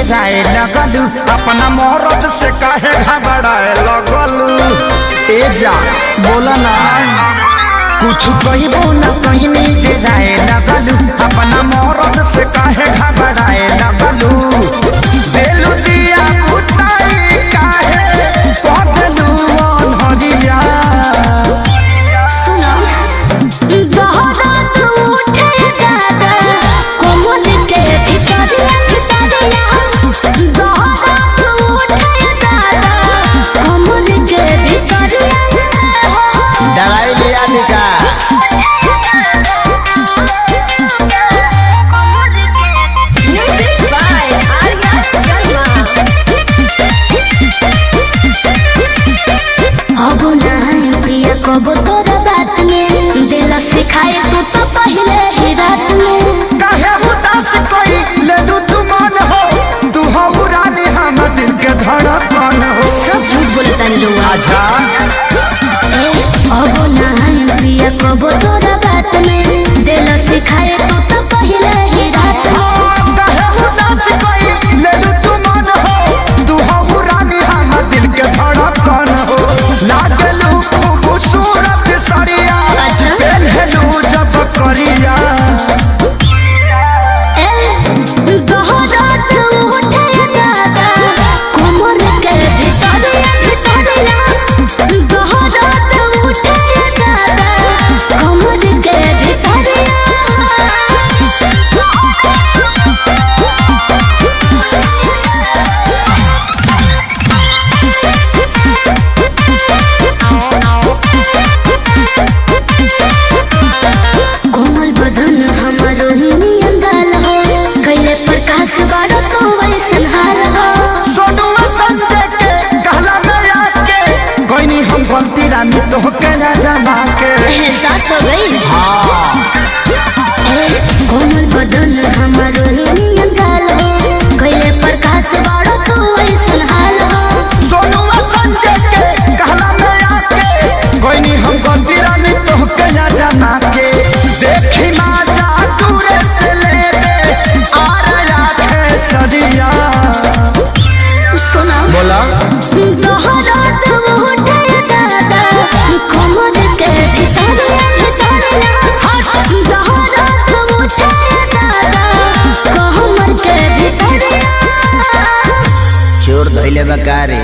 डेराए लगलू अपना मरद से काहे घबराए लगलू। ए जा बोला ना कुछ कहबो न कहनी डेराए लगलू अपना मरद से काहे घबराए लगलू। देलू दिया बुताई काहे पगलू अनहरिया। सुनो बहुत उठे दादा कोमल के भितरिया बहुत उठे दादा कोमल के भितरिया। दवाई लिया निका अब नहीं प्रिया कब तोरा बात में दिल सिखाए तू तो पहले ही रात में। काहे उदास कोई ले लू तू मन हो तू हो रानी हम दिल के धड़कन हो। सब झूठ बोलता लोग आजा अब नहीं प्रिया कब तोरा बात में दिल सिखाए तू तो पहले ही रात में। काहे उदास कोई ले लू तू मन हो तू हो रानी हम दिल के धड़कन हो। लागलू खूबसूरत सरिया हेलू जब करिया। बहुत उठे दादा कोमल के भितरिया बहुत उठे दादा कोमल के भितरिया। कोमल बदन हमारो नियन गाल हो कैले प्रकाश बारो तो वैसन हाल हो। सोनू संजय के कहला में आके कोई हम गलती रानी तो के ना जमा के। एहसास हो गई कोमल बदन हमारो नियन गाल हो कैले प्रकाश बारो तो वैसन हाल हो। सोनू संजय के कहला में आके कोई हम गलती रानी तो के ना जमा के। देखी माँ जा दूरे से ले ले आ रहा है सदिया। सुना बोला बहुत उठे दादा कोमल के भितरिया बहुत उठे दादा कोमल के भितरिया। चोर धैले बकारे।